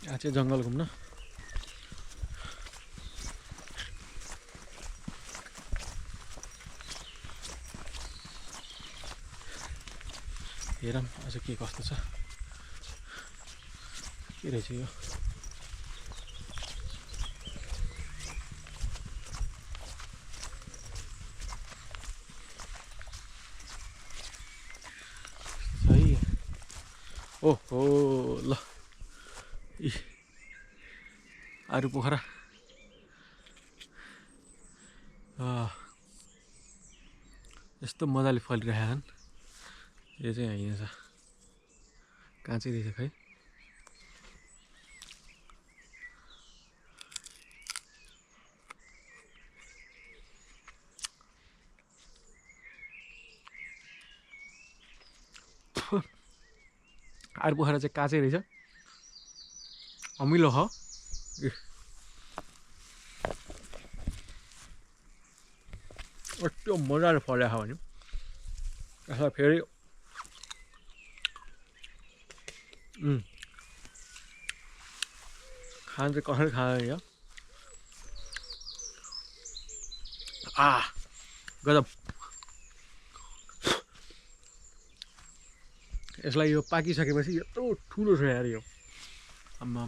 यहाँ चाहिँ जङ्गल घुम्न हेरौँ आज के कस्तो छ के रहेछ यो सही ओहो ल आरु पोखरा यस्तो मजाले फलिरहेका छन् यो चाहिँ होइन छ काँचै रहेछ खै आरु पोखरा चाहिँ काँचै रहेछ अमिलो हो यस्तो मजाले फलेको भने यसलाई फेरि खान चाहिँ कसरी खाँदैन यो गजब यसलाई यो पाकिसकेपछि यत्रो ठुलो छ यार यो आम्मा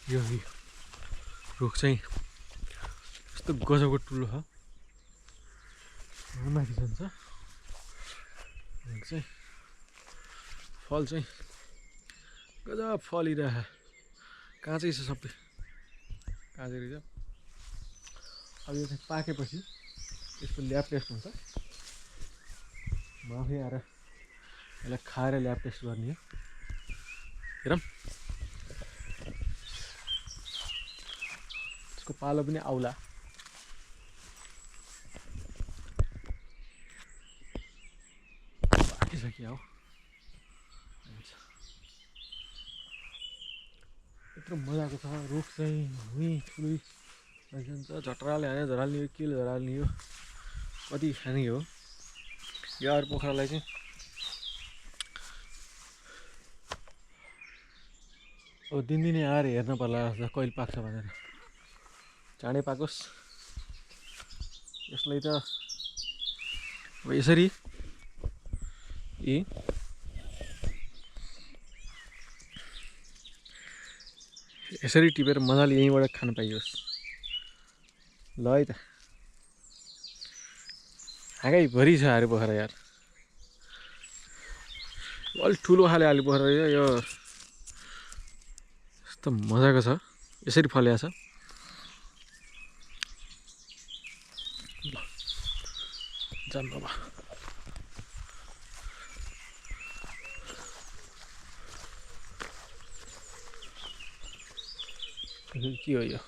यो रुख चाहिँ यस्तो गजबको ठुलो छ माथि जान्छ चाहिँ फल चाहिँ गजब फलिरहेको काँचै छ सबै काँचै रहेछ अब यो चाहिँ पाकेपछि यसको ल्याब टेस्ट हुन्छ म आफै आएर यसलाई खाएर ल्याब टेस्ट गर्ने हो हेरौँ यसको पालो पनि आउला पाकिसक्यो हो यत्रो मजाको छ रुख चाहिँ हुँ ठुलै जान्छ झट्राले हाने झराल्ने हो केले झराल्ने हो कति खाने हो यो आरु पोखरालाई चाहिँ अब दिनदिनै आएर हेर्नु पर्ला जस्तो कहिले पाक्छ भनेर चाँडै पाकोस् यसलाई त अब यसरी यसरी टिपेर मजाले यहीँबाट खान पाइयोस् ल है त हाँगैभरि छ आरु पोखरा यार अलिक ठुलो खाले आलु पोखरा यो यस्तो मजाको छ यसरी फलेको छ ल जानु अब के हो यो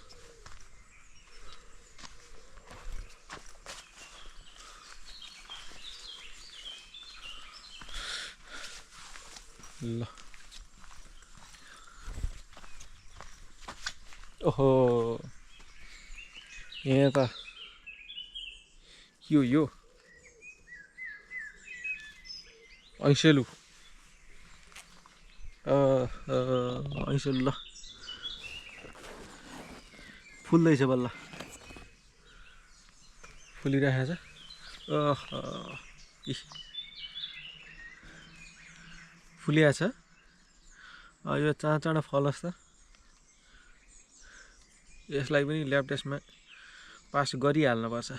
ल ओहो यहाँ त के हो यो ऐसेलु ऐसेलु ल फुल्दैछ बल्ल फुलिरहेको छ फुलिएको छ यो चाँडो फलोस् त यसलाई पनि ल्याब टेस्टमा पास गरिहाल्नुपर्छ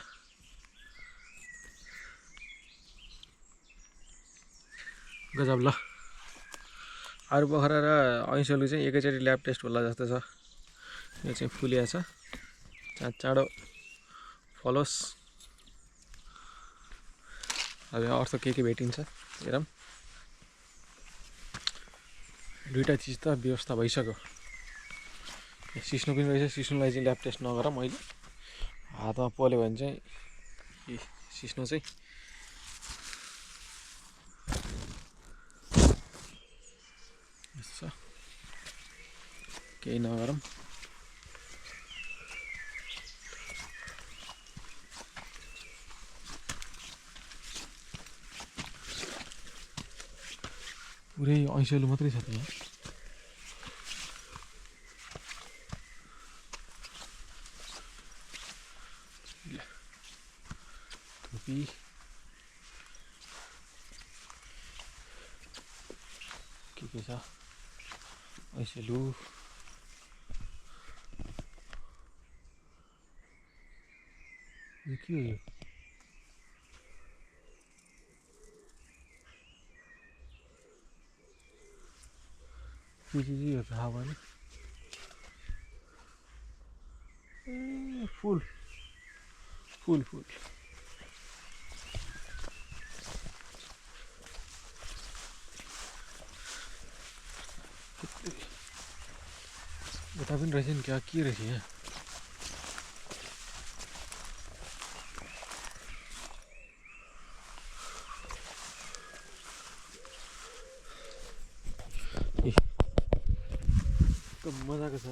गजब ल आरु पोखरा र ऐसेलु चाहिँ एकैचोटि ल्याब टेस्ट होला जस्तो छ यो चाहिँ फुलिएको छ चाँडो फलोस् अब अर्थ के भेटिन्छ हेरौँ दुईटा चिज त व्यवस्था भइसक्यो सिस्नो पनि रहेछ सिस्नोलाई चाहिँ ल्याब टेस्ट नगर मैले हातमा पोल्यो भने चाहिँ सिस्नो चाहिँ यस्तो केही नगरौँ पुरै ऐसेलु मात्रै छ त्यहाँ फुली के छ ऐसेलु यो के हो यो के यो थाहा भएन फुल फुल फुल यता पनि रहेछ नि क्या के रहेछ यहाँ मजाको छ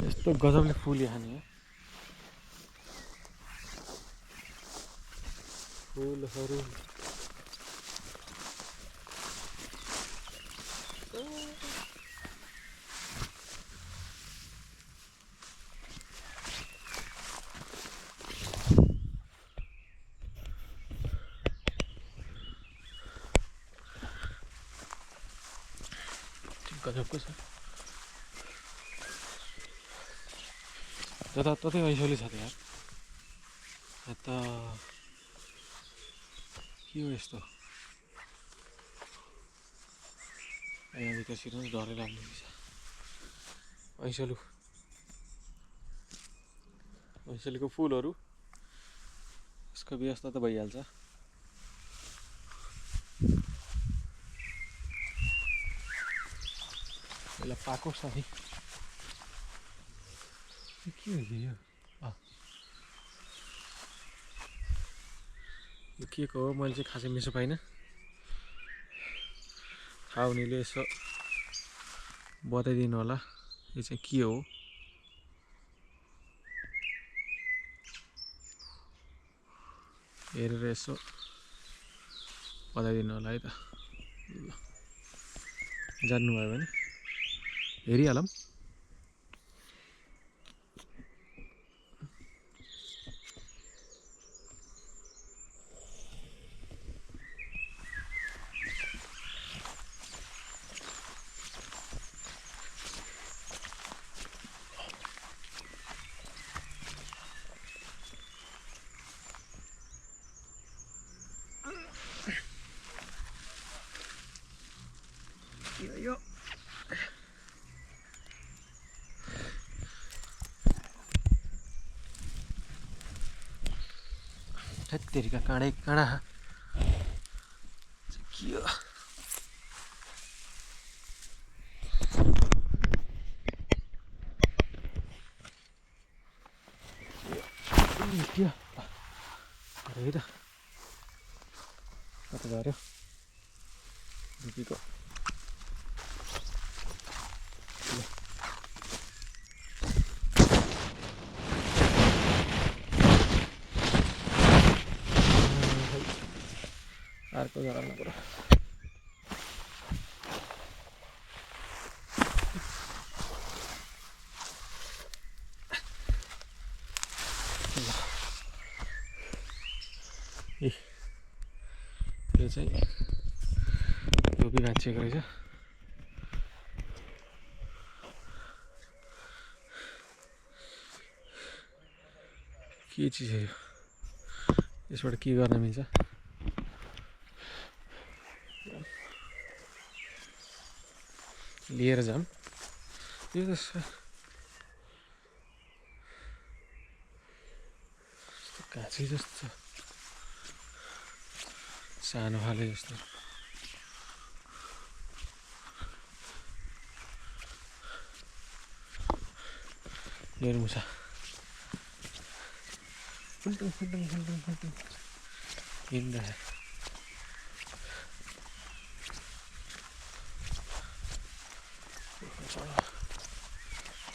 यस्तो गजबले फुल यहाँ नि फुलहरू गजबको छ जताततै ऐसोले छ त यार यता के हो यस्तो यहाँभित्र छिर्नु डरै लाग्ने रहेछ ऐसोलीको फुलहरू यसको व्यवस्था त भइहाल्छ यसलाई पाकोस् नि के हो यो यो के को हो मैले चाहिँ खासै मिसो पाइनँ थाहा हुनेले यसो बताइदिनु होला यो चाहिँ के हो हेरेर यसो बताइदिनु होला है त ल जान्नुभयो भने हेरिहालौँ यो तेरिका काँडै काँडा के हो के अरे त कता गयो रुपीको अर्को जग्गामा पुरा यो चाहिँ टोपी भाँचिएको रहेछ के चिज हो यो यसबाट के गर्न मिल्छ लिएर जाऊँ यो त काँचै जस्तो सानो खाले जस्तो मेरो मुसा फुल्टुङ हिँड्दा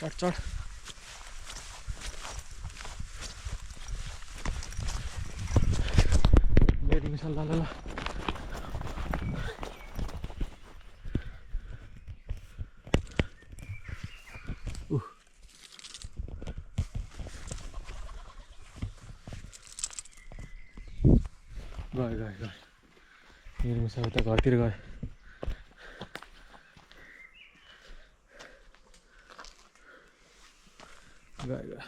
चढ मेरो मुसा ल गयो गयो गयो मेरो सबै त घरतिर गयो गयो गयो